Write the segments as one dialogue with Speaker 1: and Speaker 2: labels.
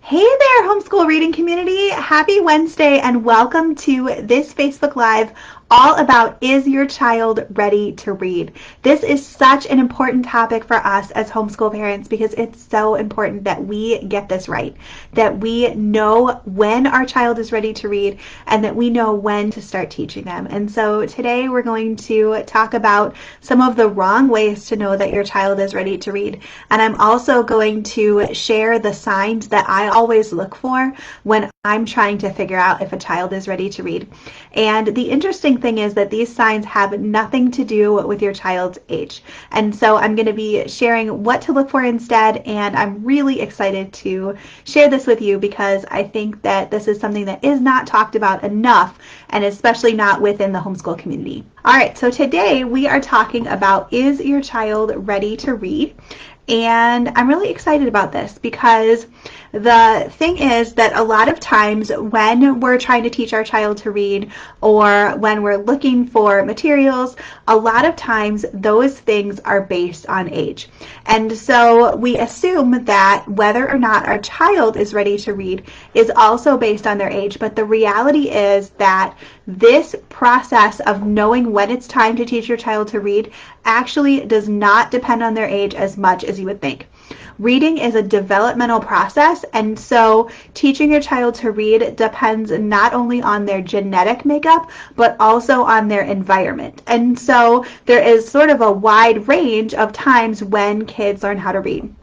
Speaker 1: Hey there, homeschool reading community. Happy Wednesday and welcome to this Facebook Live all about is your child ready to read? This is such an important topic for us as homeschool parents because it's so important that we get this right, that we know when our child is ready to read and that we know when to start teaching them. And so today we're going to talk about some of the wrong ways to know that your child is ready to read. And I'm also going to share the signs that I always look for when I'm trying to figure out if a child is ready to read. And the interesting thing is that these signs have nothing to do with your child's age. And so I'm going to be sharing what to look for instead, and I'm really excited to share this with you because I think that this is something that is not talked about enough, and especially not within the homeschool community. All right, so today we are talking about is your child ready to read? And I'm really excited about this because the thing is that a lot of times when we're trying to teach our child to read or when we're looking for materials, a lot of times those things are based on age. And so we assume that whether or not our child is ready to read is also based on their age. But the reality is that this process of knowing when it's time to teach your child to read actually does not depend on their age as much as you would think. Reading is a developmental process, and so teaching your child to read depends not only on their genetic makeup, but also on their environment. And so there is sort of a wide range of times when kids learn how to read.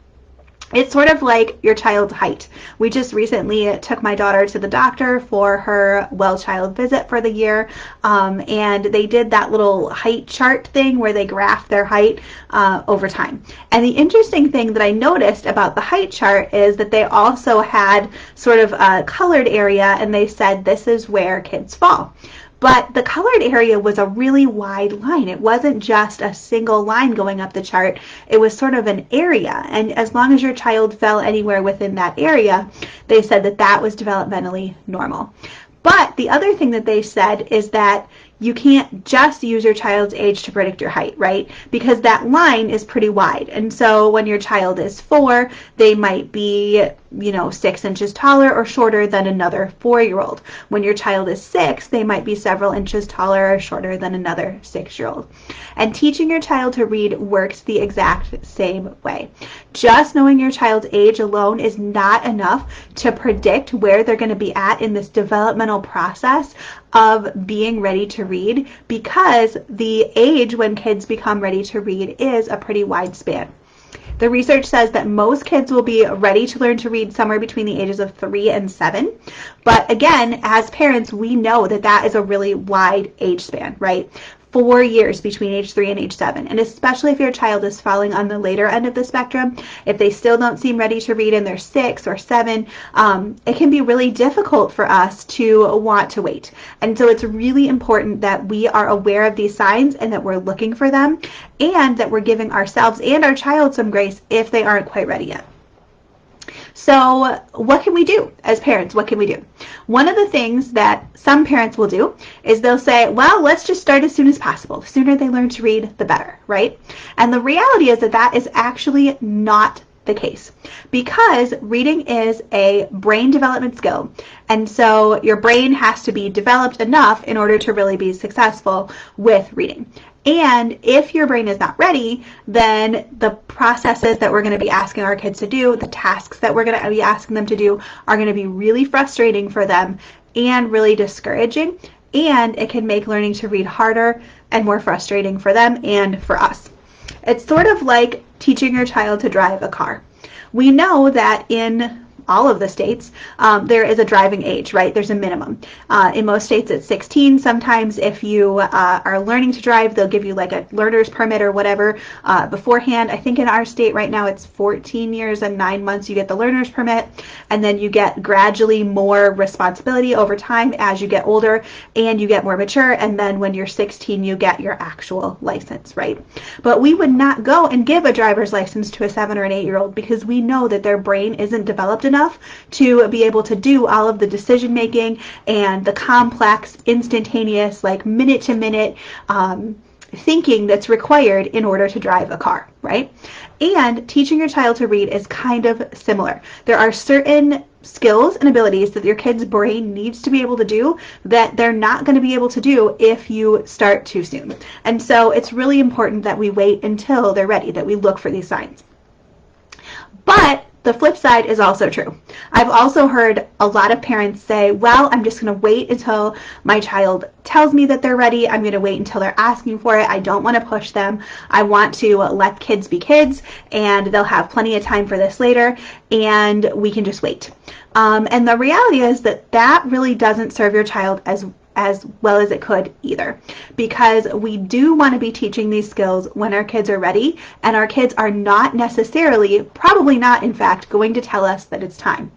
Speaker 1: It's sort of like your child's height. We just recently took my daughter to the doctor for her well-child visit for the year, and they did that little height chart thing where they graph their height over time. And the interesting thing that I noticed about the height chart is that they also had sort of a colored area, and they said this is where kids fall. But the colored area was a really wide line. It wasn't just a single line going up the chart. It was sort of an area. And as long as your child fell anywhere within that area, they said that that was developmentally normal. But the other thing that they said is that you can't just use your child's age to predict your height, right? Because that line is pretty wide. And so when your child is 4, they might be 6 inches taller or shorter than another 4-year-old. When your child is 6, they might be several inches taller or shorter than another 6-year-old. And teaching your child to read works the exact same way. Just knowing your child's age alone is not enough to predict where they're going to be at in this developmental process of being ready to read, because the age when kids become ready to read is a pretty wide span. The research says that most kids will be ready to learn to read somewhere between the ages of 3 and 7. But again, as parents, we know that that is a really wide age span, right? 4 years between age 3 and age 7. And especially if your child is falling on the later end of the spectrum, if they still don't seem ready to read and they're 6 or 7, it can be really difficult for us to want to wait. And so it's really important that we are aware of these signs and that we're looking for them, and that we're giving ourselves and our child some grace if they aren't quite ready yet. So what can we do as parents? What can we do? One of the things that some parents will do is they'll say, well, let's just start as soon as possible. The sooner they learn to read, the better, right? And the reality is that that is actually not the case, because reading is a brain development skill. And so your brain has to be developed enough in order to really be successful with reading. And if your brain is not ready, then the processes that we're going to be asking our kids to do, the tasks that we're going to be asking them to do, are going to be really frustrating for them and really discouraging. And it can make learning to read harder and more frustrating for them and for us. It's sort of like teaching your child to drive a car. We know that in all of the states, there is a driving age, right? There's a minimum. In most states, it's 16. Sometimes if you are learning to drive, they'll give you like a learner's permit or whatever beforehand. I think in our state right now, it's 14 years and 9 months you get the learner's permit, and then you get gradually more responsibility over time as you get older and you get more mature, and then when you're 16, you get your actual license, right? But we would not go and give a driver's license to a 7 or an 8-year-old because we know that their brain isn't developed enough to be able to do all of the decision making and the complex, instantaneous, like minute to minute thinking that's required in order to drive a car, right? And teaching your child to read is kind of similar. There are certain skills and abilities that your kid's brain needs to be able to do that they're not going to be able to do if you start too soon. And so it's really important that we wait until they're ready, that we look for these signs. But the flip side is also true. I've also heard a lot of parents say, well, I'm just going to wait until my child tells me that they're ready. I'm going to wait until they're asking for it. I don't want to push them. I want to let kids be kids, and they'll have plenty of time for this later, and we can just wait. And the reality is that that really doesn't serve your child as well as it could either, because we do want to be teaching these skills when our kids are ready, and our kids are not necessarily, probably not in fact, going to tell us that it's time.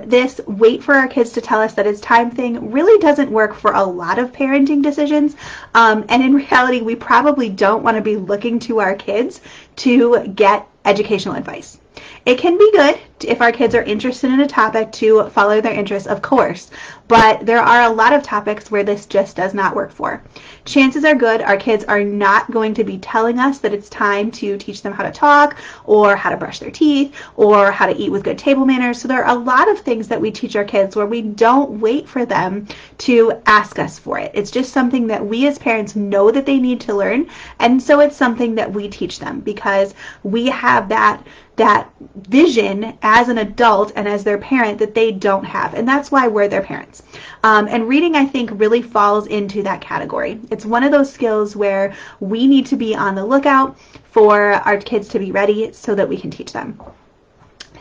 Speaker 1: This wait for our kids to tell us that it's time thing really doesn't work for a lot of parenting decisions, and in reality we probably don't want to be looking to our kids to get educational advice. It can be good if our kids are interested in a topic to follow their interests, of course, but there are a lot of topics where this just does not work for. Chances are good our kids are not going to be telling us that it's time to teach them how to talk, or how to brush their teeth, or how to eat with good table manners. So there are a lot of things that we teach our kids where we don't wait for them to ask us for it. It's just something that we as parents know that they need to learn, and so it's something that we teach them because we have that vision as an adult and as their parent that they don't have, and that's why we're their parents. And reading, I think, really falls into that category. It's one of those skills where we need to be on the lookout for our kids to be ready so that we can teach them.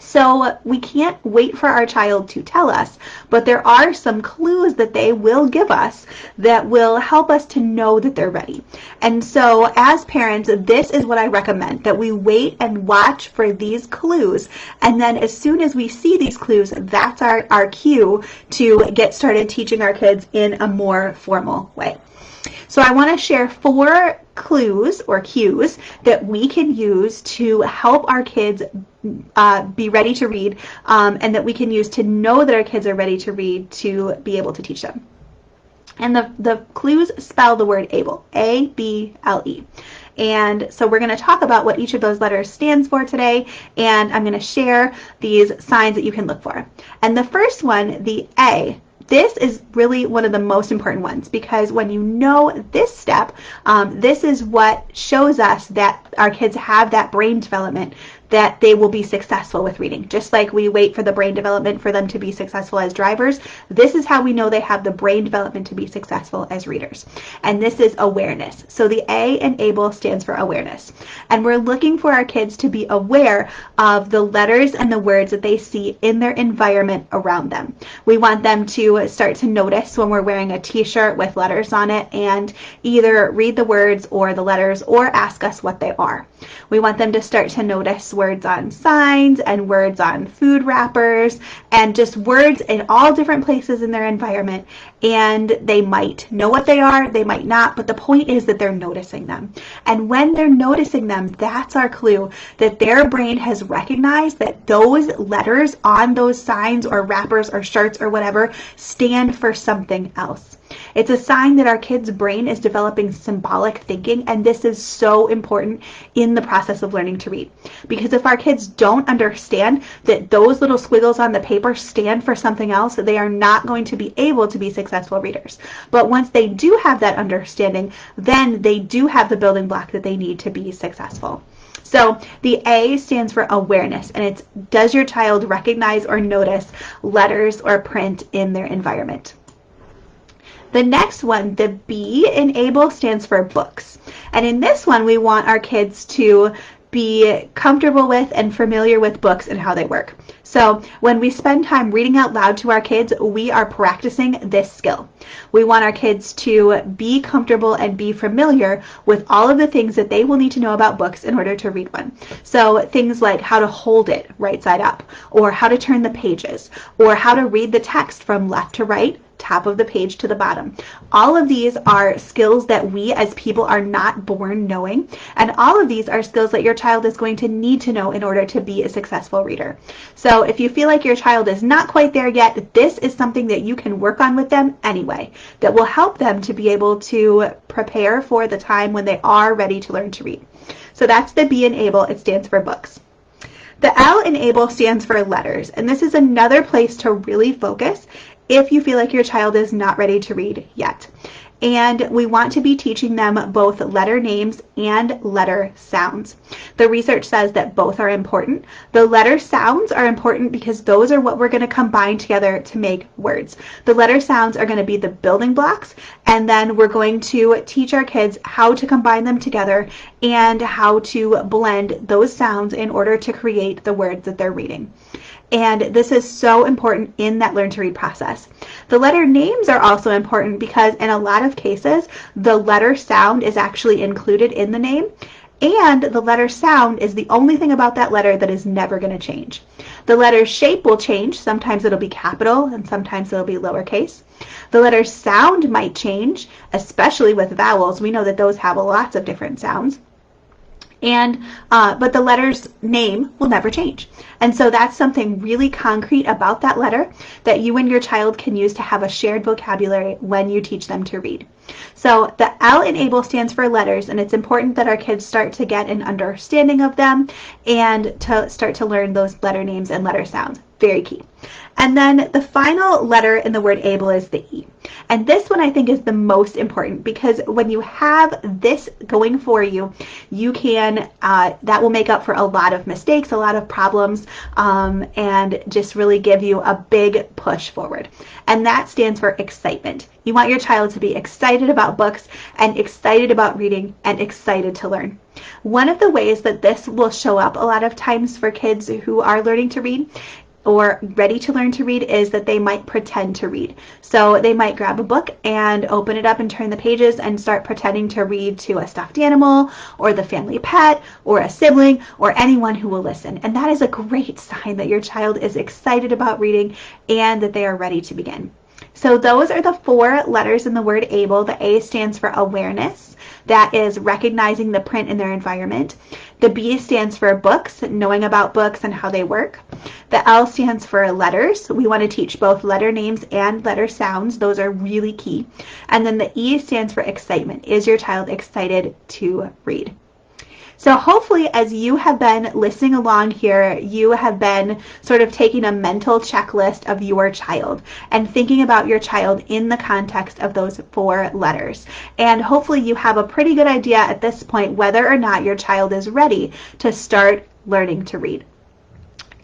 Speaker 1: So we can't wait for our child to tell us, but there are some clues that they will give us that will help us to know that they're ready. And so as parents, this is what I recommend, that we wait and watch for these clues. And then as soon as we see these clues, that's our cue to get started teaching our kids in a more formal way. So I want to share 4 clues or cues that we can use to help our kids be ready to read, and that we can use to know that our kids are ready to read to be able to teach them. And the clues spell the word able, A-B-L-E. And so we're going to talk about what each of those letters stands for today, and I'm going to share these signs that you can look for. And the first one, the A, this is really one of the most important ones, because when you know this step, this is what shows us that our kids have that brain development, that they will be successful with reading. Just like we wait for the brain development for them to be successful as drivers, this is how we know they have the brain development to be successful as readers. And this is awareness. So the A in ABLE stands for awareness. And we're looking for our kids to be aware of the letters and the words that they see in their environment around them. We want them to start to notice when we're wearing a t-shirt with letters on it and either read the words or the letters or ask us what they are. We want them to start to notice words on signs and words on food wrappers and just words in all different places in their environment. And they might know what they are, they might not, but the point is that they're noticing them. And when they're noticing them, that's our clue that their brain has recognized that those letters on those signs or wrappers or shirts or whatever stand for something else. It's a sign that our kids' brain is developing symbolic thinking, and this is so important in the process of learning to read. Because if our kids don't understand that those little squiggles on the paper stand for something else, they are not going to be able to be successful readers. But once they do have that understanding, then they do have the building block that they need to be successful. So the A stands for awareness, and it's does your child recognize or notice letters or print in their environment? The next one, the B in ABLE, stands for books. And in this one, we want our kids to be comfortable with and familiar with books and how they work. So when we spend time reading out loud to our kids, we are practicing this skill. We want our kids to be comfortable and be familiar with all of the things that they will need to know about books in order to read one. So things like how to hold it right side up, or how to turn the pages, or how to read the text from left to right, top of the page to the bottom. All of these are skills that we as people are not born knowing, and all of these are skills that your child is going to need to know in order to be a successful reader. So if you feel like your child is not quite there yet, this is something that you can work on with them anyway, that will help them to be able to prepare for the time when they are ready to learn to read. So that's the B in ABLE. It stands for books. The L in ABLE stands for letters, and this is another place to really focus if you feel like your child is not ready to read yet. And we want to be teaching them both letter names and letter sounds. The research says that both are important. The letter sounds are important because those are what we're going to combine together to make words. The letter sounds are going to be the building blocks, and then we're going to teach our kids how to combine them together and how to blend those sounds in order to create the words that they're reading. And this is so important in that learn to read process. The letter names are also important because in a lot of cases, the letter sound is actually included in the name, and the letter sound is the only thing about that letter that is never going to change. The letter shape will change. Sometimes it'll be capital and sometimes it'll be lowercase. The letter sound might change, especially with vowels. We know that those have lots of different sounds. But the letter's name will never change. And so that's something really concrete about that letter that you and your child can use to have a shared vocabulary when you teach them to read. So the L in ABLE stands for letters, and it's important that our kids start to get an understanding of them and to start to learn those letter names and letter sounds. Very key. And then the final letter in the word ABLE is the E. And this one I think is the most important because when you have this going for you, you can, that will make up for a lot of mistakes, a lot of problems, and just really give you a big push forward. And that stands for excitement. You want your child to be excited about books and excited about reading and excited to learn. One of the ways that this will show up a lot of times for kids who are learning to read or ready to learn to read is that they might pretend to read. So they might grab a book and open it up and turn the pages and start pretending to read to a stuffed animal or the family pet or a sibling or anyone who will listen. And that is a great sign that your child is excited about reading and that they are ready to begin. So those are the 4 letters in the word ABLE. The A stands for awareness. That is recognizing the print in their environment. The B stands for books, knowing about books and how they work. The L stands for letters. We want to teach both letter names and letter sounds. Those are really key. And then the E stands for excitement. Is your child excited to read? So hopefully as you have been listening along here, you have been sort of taking a mental checklist of your child and thinking about your child in the context of those 4 letters. And hopefully you have a pretty good idea at this point whether or not your child is ready to start learning to read.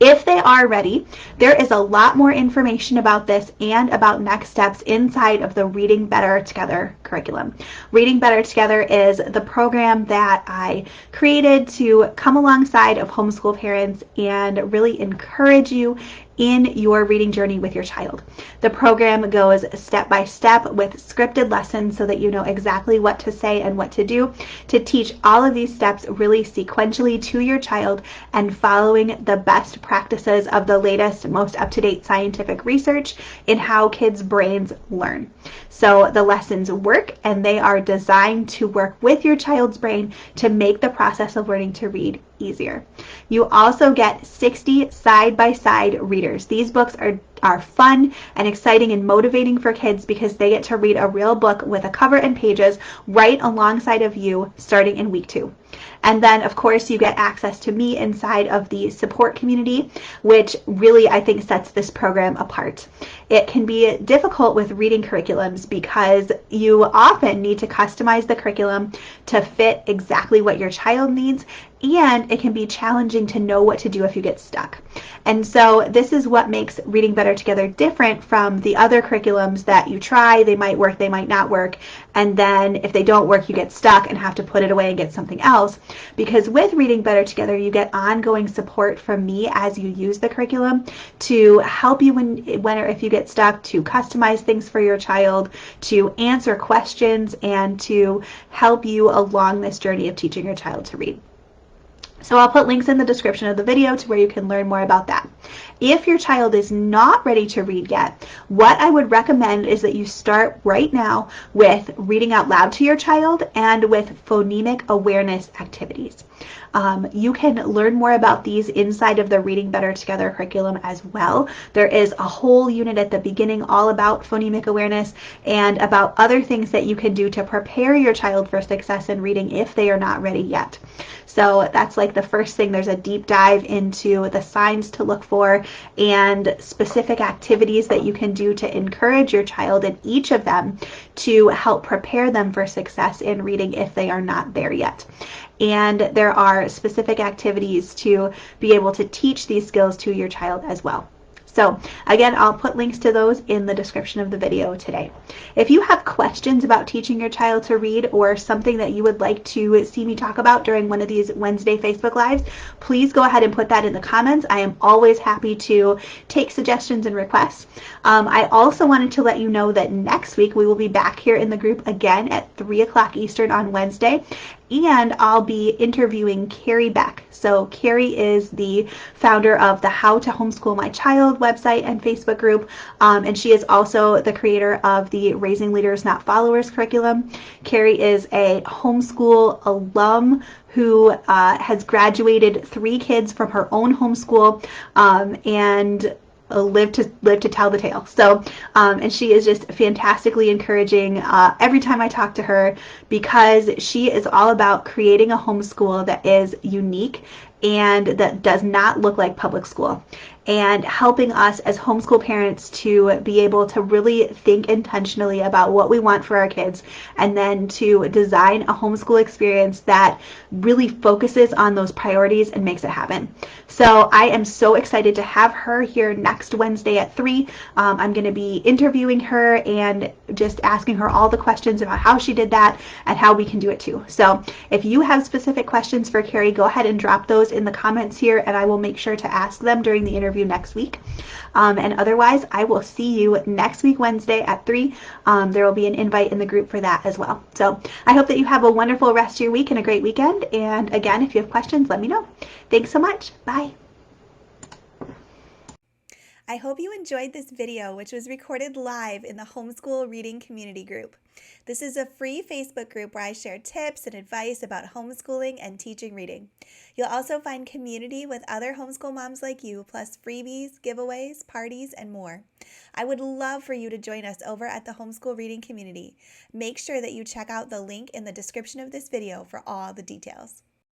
Speaker 1: If they are ready, there is a lot more information about this and about next steps inside of the Reading Better Together curriculum. Reading Better Together is the program that I created to come alongside of homeschool parents and really encourage you in your reading journey with your child. The program goes step by step with scripted lessons so that you know exactly what to say and what to do to teach all of these steps really sequentially to your child and following the best practices of the latest, most up-to-date scientific research in how kids' brains learn. So the lessons work and they are designed to work with your child's brain to make the process of learning to read easier. You also get 60 side-by-side readers. These books are fun and exciting and motivating for kids because they get to read a real book with a cover and pages right alongside of you starting in week 2. And then, of course, you get access to me inside of the support community, which really, I think, sets this program apart. It can be difficult with reading curriculums because you often need to customize the curriculum to fit exactly what your child needs, and it can be challenging to know what to do if you get stuck. And so this is what makes Reading Better Together different from the other curriculums that you try. They might work, they might not work, and then if they don't work, you get stuck and have to put it away and get something else. Because with Reading Better Together, you get ongoing support from me as you use the curriculum to help you when or if you get stuck, to customize things for your child, to answer questions, and to help you along this journey of teaching your child to read. So I'll put links in the description of the video to where you can learn more about that. If your child is not ready to read yet, what I would recommend is that you start right now with reading out loud to your child and with phonemic awareness activities. You can learn more about these inside of the Reading Better Together curriculum as well. There is a whole unit at the beginning all about phonemic awareness and about other things that you can do to prepare your child for success in reading if they are not ready yet. So that's like the first thing. There's a deep dive into the signs to look for and specific activities that you can do to encourage your child in each of them to help prepare them for success in reading if they are not there yet. And there are specific activities to be able to teach these skills to your child as well. So again, I'll put links to those in the description of the video today. If you have questions about teaching your child to read or something that you would like to see me talk about during one of these Wednesday Facebook Lives, please go ahead and put that in the comments. I am always happy to take suggestions and requests. I also wanted to let you know that next week we will be back here in the group again at 3 o'clock Eastern on Wednesday. And I'll be interviewing Carrie Beck. So Carrie is the founder of the How to Homeschool My Child website and Facebook group, and she is also the creator of the Raising Leaders Not Followers curriculum. Carrie is a homeschool alum who has graduated 3 kids from her own homeschool and live to tell the tale. So, and she is just fantastically encouraging every time I talk to her, because she is all about creating a homeschool that is unique and that does not look like public school, and helping us as homeschool parents to be able to really think intentionally about what we want for our kids, and then to design a homeschool experience that really focuses on those priorities and makes it happen. So I am so excited to have her here next Wednesday at 3. I'm going to be interviewing her and just asking her all the questions about how she did that and how we can do it too. So if you have specific questions for Carrie, go ahead and drop those in the comments here, and I will make sure to ask them during the interview next week. And otherwise, I will see you next week, Wednesday at 3. There will be an invite in the group for that as well. So I hope that you have a wonderful rest of your week and a great weekend. And again, if you have questions, let me know. Thanks so much. Bye.
Speaker 2: I hope you enjoyed this video, which was recorded live in the Homeschool Reading Community Group. This is a free Facebook group where I share tips and advice about homeschooling and teaching reading. You'll also find community with other homeschool moms like you, plus freebies, giveaways, parties, and more. I would love for you to join us over at the Homeschool Reading Community. Make sure that you check out the link in the description of this video for all the details.